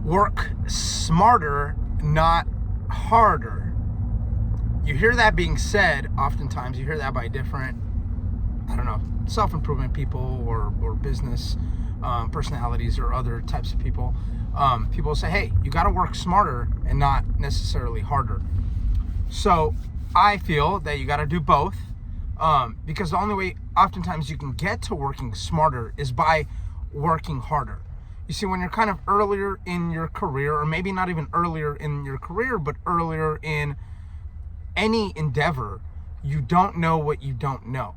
work smarter, not harder. You hear that being said oftentimes. You hear that by different, self-improvement people or business personalities or other types of people. People say, hey, you got to work smarter and not necessarily harder. So I feel that you got to do both, because the only way oftentimes you can get to working smarter is by working harder. You see, when you're kind of earlier in your career, or maybe not even earlier in your career, but earlier in any endeavor, you don't know what you don't know.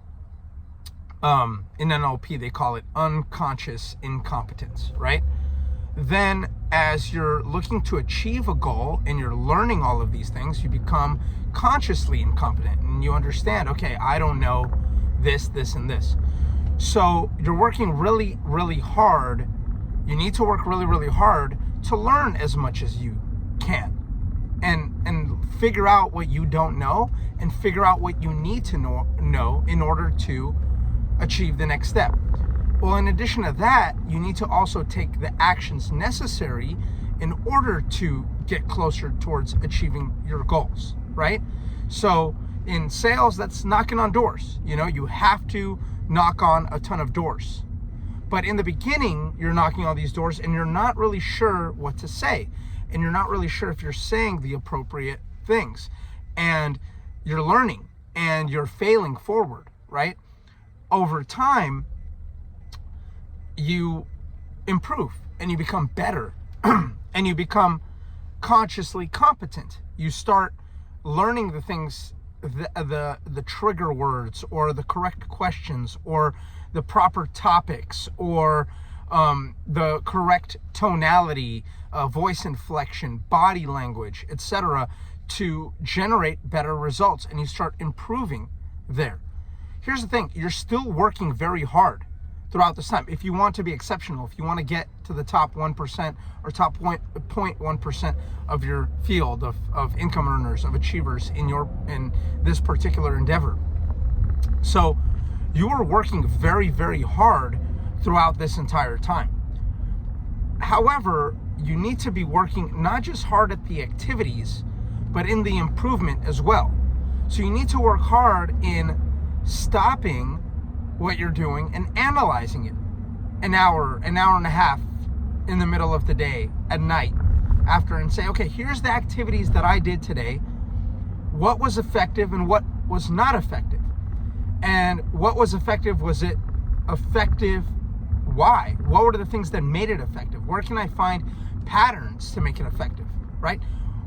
In NLP, they call it unconscious incompetence, right? Then as you're looking to achieve a goal and you're learning all of these things, you become consciously incompetent and you understand, okay, I don't know this, and this. So you're working really, really hard. You need to work really, really hard to learn as much as you can and figure out what you don't know and figure out what you need to know in order to achieve the next step. Well, in addition to that, you need to also take the actions necessary in order to get closer towards achieving your goals, right? So in sales, that's knocking on doors. You have to knock on a ton of doors. But in the beginning, you're knocking on these doors and you're not really sure what to say. And you're not really sure if you're saying the appropriate things. And you're learning and you're failing forward, right? Over time, you improve and you become better and you become consciously competent. You start learning the things, the trigger words or the correct questions or the proper topics or the correct tonality, voice inflection, body language, etc., to generate better results, and you start improving there. Here's the thing, you're still working very hard throughout this time. If you want to be exceptional, if you want to get to the top 1% or top 0.1% of your field of income earners, of achievers in this particular endeavor. So you are working very, very hard throughout this entire time. However, you need to be working not just hard at the activities, but in the improvement as well. So you need to work hard in stopping what you're doing and analyzing it an hour and a half in the middle of the day, at night, after, and say, okay, here's the activities that I did today. What was effective and what was not effective? And what was effective, was it effective? Why? What were the things that made it effective? Where can I find patterns to make it effective, right?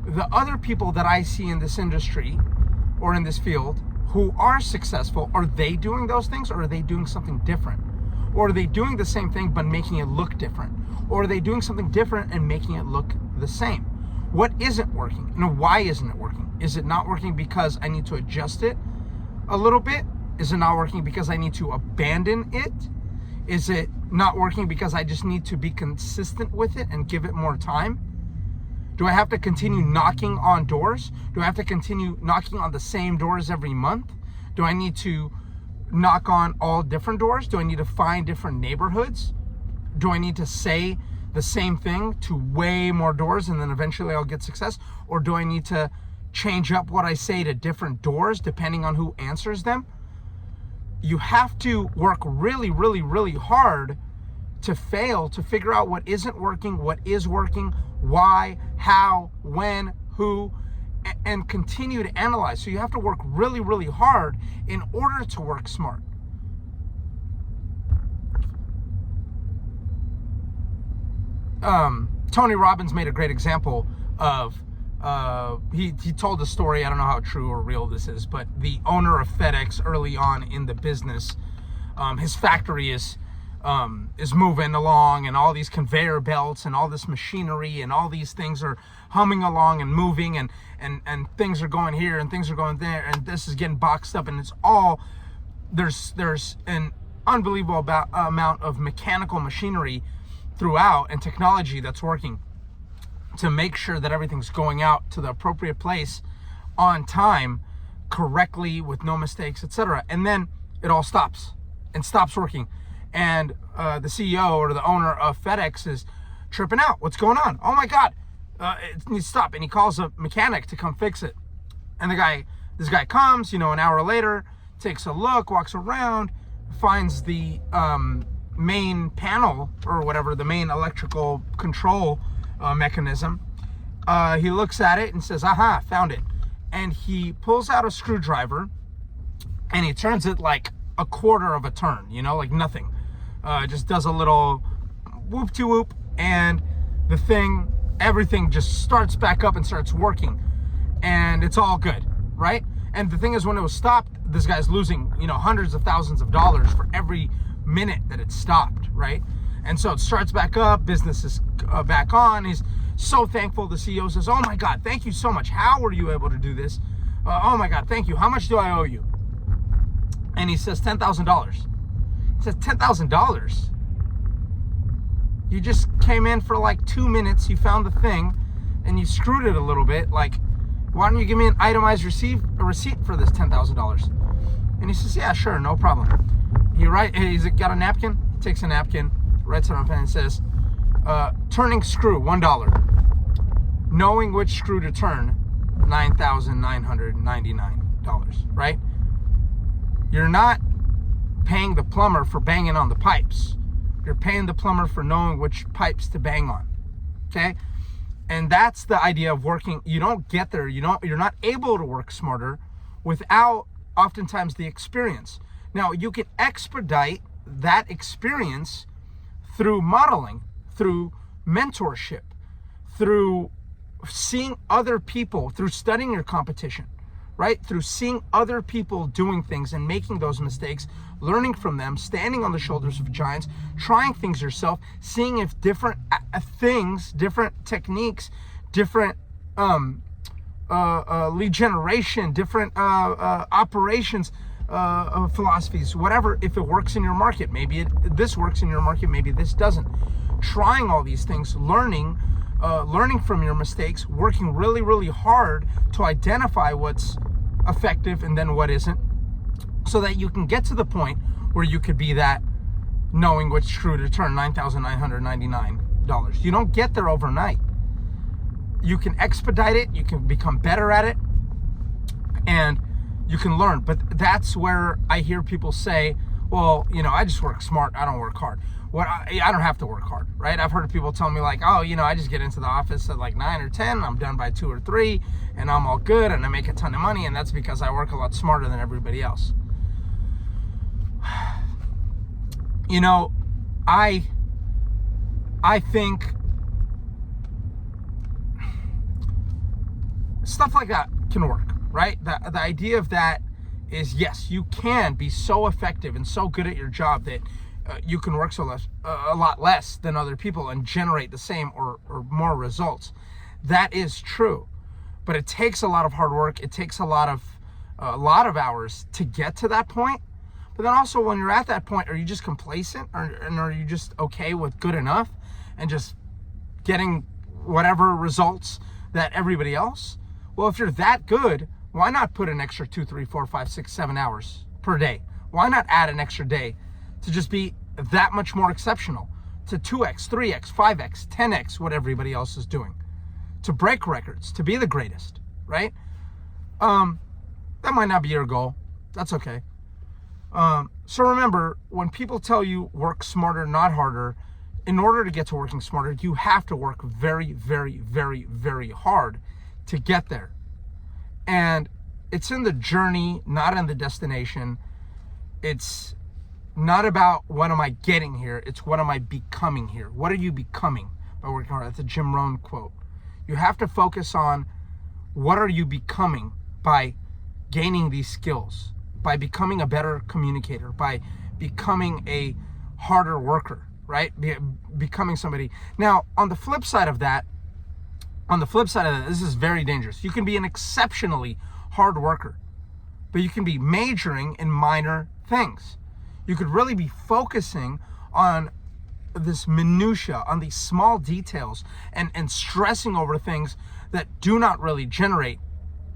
The other people that I see in this industry or in this field who are successful, are they doing those things, or are they doing something different? Or are they doing the same thing but making it look different? Or are they doing something different and making it look the same? What isn't working? And why isn't it working? Is it not working because I need to adjust it a little bit? Is it not working because I need to abandon it? Is it not working because I just need to be consistent with it and give it more time? Do I have to continue knocking on doors? Do I have to continue knocking on the same doors every month? Do I need to knock on all different doors? Do I need to find different neighborhoods? Do I need to say the same thing to way more doors and then eventually I'll get success? Or do I need to change up what I say to different doors depending on who answers them? You have to work really, really, really hard to fail, to figure out what isn't working, what is working, why, how, when, who, and continue to analyze. So you have to work really, really hard in order to work smart. Tony Robbins made a great example of, he told a story, I don't know how true or real this is, but the owner of FedEx early on in the business, his factory is moving along, and all these conveyor belts and all this machinery and all these things are humming along and moving, and things are going here and things are going there, and this is getting boxed up, and it's all, there's an unbelievable amount of mechanical machinery throughout and technology that's working to make sure that everything's going out to the appropriate place on time, correctly, with no mistakes, etc. And then it all stops working. And the CEO or the owner of FedEx is tripping out. What's going on? Oh my God, it needs to stop. And he calls a mechanic to come fix it. And this guy comes, an hour later, takes a look, walks around, finds the main panel or whatever, the main electrical control mechanism. He looks at it and says, aha, found it. And he pulls out a screwdriver and he turns it like a quarter of a turn, like nothing. Just does a little whoop-de-whoop, and everything just starts back up and starts working. And it's all good, right? And the thing is, when it was stopped, this guy's losing, hundreds of thousands of dollars for every minute that it stopped, right? And so it starts back up, business is back on. He's so thankful. The CEO says, oh my God, thank you so much. How were you able to do this? Oh my God, thank you. How much do I owe you? And he says, $10,000. He says, $10,000? You just came in for like 2 minutes, you found the thing, and you screwed it a little bit. Like, why don't you give me an itemized receipt for this $10,000? And he says, yeah, sure, no problem. He's got a napkin, takes a napkin, writes it on a pen and says, turning screw, $1. Knowing which screw to turn, $9,999, right? You're not paying the plumber for banging on the pipes. You're paying the plumber for knowing which pipes to bang on, okay? And that's the idea of working. You don't get there. You're not able to work smarter without oftentimes the experience. Now, you can expedite that experience through modeling, through mentorship, through seeing other people, through studying your competition, right? Through seeing other people doing things and making those mistakes, learning from them, standing on the shoulders of giants, trying things yourself, seeing if different things, different techniques, different lead generation, different operations, philosophies, whatever, if it works in your market. Maybe this works in your market, maybe this doesn't. Trying all these things, learning from your mistakes, working really, really hard to identify what's effective and then what isn't, so that you can get to the point where you could be that knowing which screw to turn, $9,999. You don't get there overnight. You can expedite it, you can become better at it, and you can learn. But that's where I hear people say, well, I just work smart, I don't work hard. I don't have to work hard, right? I've heard people tell me like, oh, I just get into the office at like 9 or 10, I'm done by 2 or 3, and I'm all good, and I make a ton of money, and that's because I work a lot smarter than everybody else. I think stuff like that can work, right? The idea of that is, yes, you can be so effective and so good at your job that you can work a lot less than other people and generate the same or more results. That is true, but it takes a lot of hard work. It takes a lot of hours to get to that point. But then also, when you're at that point, are you just complacent, and are you just okay with good enough and just getting whatever results that everybody else? Well, if you're that good, why not put an extra 2, 3, 4, 5, 6, 7 hours per day? Why not add an extra day to just be that much more exceptional, to 2x, 3x, 5x, 10x what everybody else is doing, to break records, to be the greatest, right? That might not be your goal. That's okay. So remember, when people tell you work smarter, not harder, in order to get to working smarter, you have to work very, very, very, very hard to get there. And it's in the journey, not in the destination. It's not about what am I getting here, it's what am I becoming here. What are you becoming by working hard? That's a Jim Rohn quote. You have to focus on what are you becoming by gaining these skills, by becoming a better communicator, by becoming a harder worker, right? Becoming somebody. Now, on the flip side of that, this is very dangerous. You can be an exceptionally hard worker, but you can be majoring in minor things. You could really be focusing on this minutia, on these small details, and stressing over things that do not really generate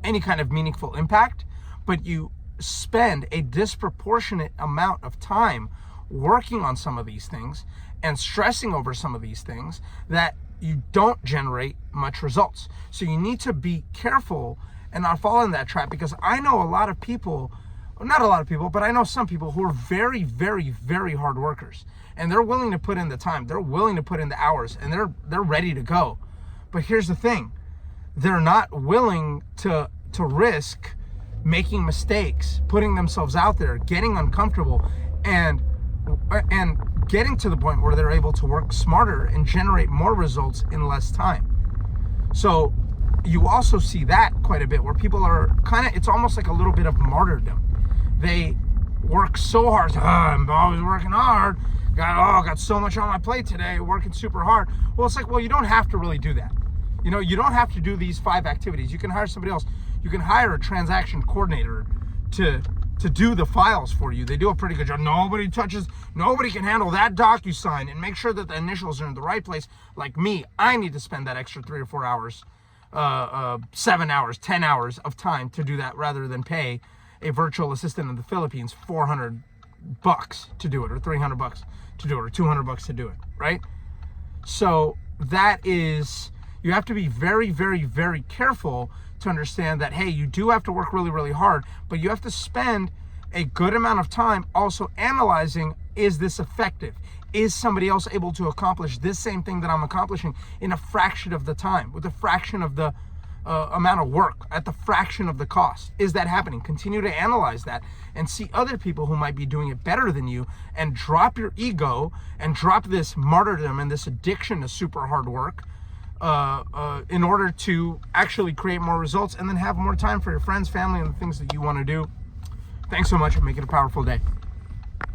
any kind of meaningful impact, but you spend a disproportionate amount of time working on some of these things, and stressing over some of these things that you don't generate much results. So you need to be careful and not fall in that trap, because I know a lot of people, not a lot of people, but I know some people who are very, very, very hard workers, and they're willing to put in the time, they're willing to put in the hours, and they're ready to go. But here's the thing, they're not willing to risk making mistakes, putting themselves out there, getting uncomfortable, and getting to the point where they're able to work smarter and generate more results in less time. So you also see that quite a bit, where people are it's almost like a little bit of martyrdom. They work so hard. I'm always working hard. Got so much on my plate today, working super hard. Well, it's like, well, you don't have to really do that. You don't have to do these 5 activities. You can hire somebody else. You can hire a transaction coordinator to do the files for you. They do a pretty good job. Nobody can handle that DocuSign, and make sure that the initials are in the right place. Like me, I need to spend that extra 3 or 4 hours, 7 hours, 10 hours of time to do that, rather than pay a virtual assistant in the Philippines $400 to do it, or $300 to do it, or $200 to do it, right? So that is, you have to be very, very, very careful to understand that, hey, you do have to work really, really hard, but you have to spend a good amount of time also analyzing, is this effective? Is somebody else able to accomplish this same thing that I'm accomplishing in a fraction of the time, with a fraction of the amount of work, at the fraction of the cost? Is that happening? Continue to analyze that and see other people who might be doing it better than you, and drop your ego and drop this martyrdom and this addiction to super hard work, in order to actually create more results, and then have more time for your friends, family, and the things that you want to do. Thanks so much, and make it a powerful day.